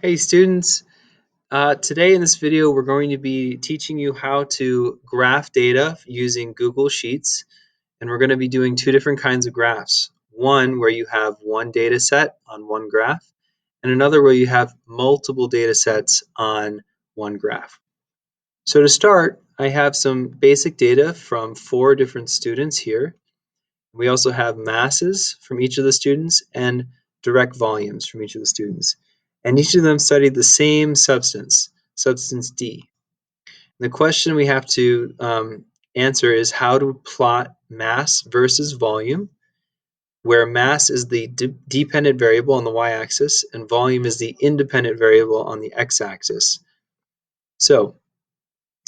Hey students, today in this video we're going to be teaching you how to graph data using Google Sheets, and we're going to be doing two different kinds of graphs. One where you have one data set on one graph, and another where you have multiple data sets on one graph. So to start, I have some basic data from 4 different students here. We also have masses from each of the students and direct volumes from each of the students. And each of them studied the same substance, substance D. The question we have to answer is how to plot mass versus volume, where mass is the dependent variable on the y-axis and volume is the independent variable on the x-axis. So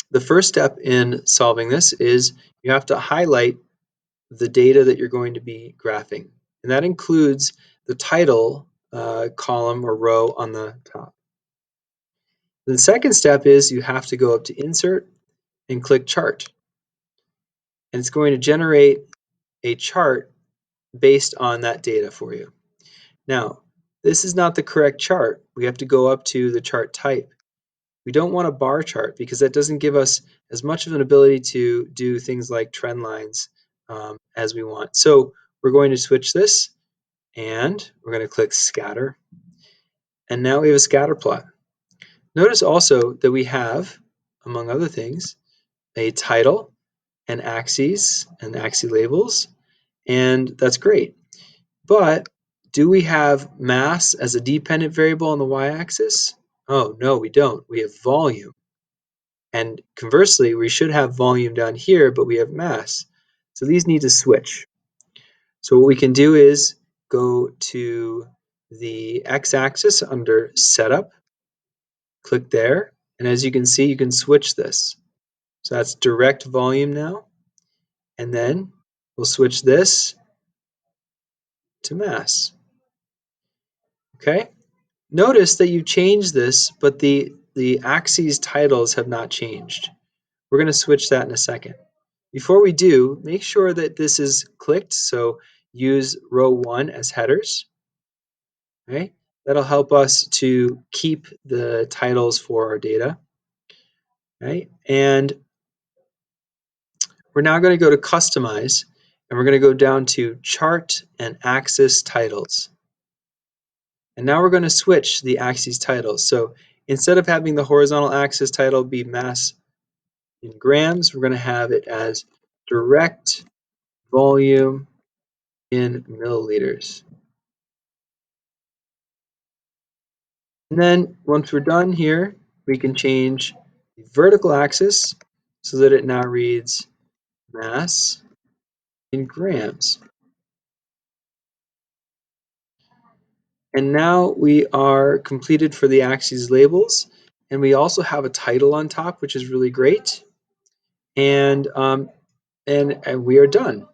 the first step in solving this is you have to highlight the data that you're going to be graphing. And that includes the title column or row on the top. The second step is you have to go up to Insert and click Chart. And it's going to generate a chart based on that data for you. Now, this is not the correct chart. We have to go up to the chart type. We don't want a bar chart because that doesn't give us as much of an ability to do things like trend lines as we want. So we're going to switch this and we're going to click Scatter. And now we have a scatter plot. Notice also that we have, among other things, a title and axes labels, and that's great. But do we have mass as a dependent variable on the y-axis? Oh, no, we don't. We have volume. And conversely, we should have volume down here, but we have mass. So these need to switch. So what we can do is go to the x-axis under Setup, click there, and as you can see, you can switch this. So that's direct volume now, and then we'll switch this to mass. Okay? Notice that you changed this, but the axes titles have not changed. We're going to switch that in a second. Before we do, make sure that this is clicked, so use row 1 as headers. Okay? That'll help us to keep the titles for our data. Okay? And we're now going to go to Customize, and we're going to go down to Chart and Axis Titles. And now we're going to switch the axes titles. So instead of having the horizontal axis title be mass in grams, we're going to have it as direct volume in milliliters. And then once we're done here, we can change the vertical axis so that it now reads mass in grams. And now we are completed for the axes labels, and we also have a title on top, which is really great. And we are done.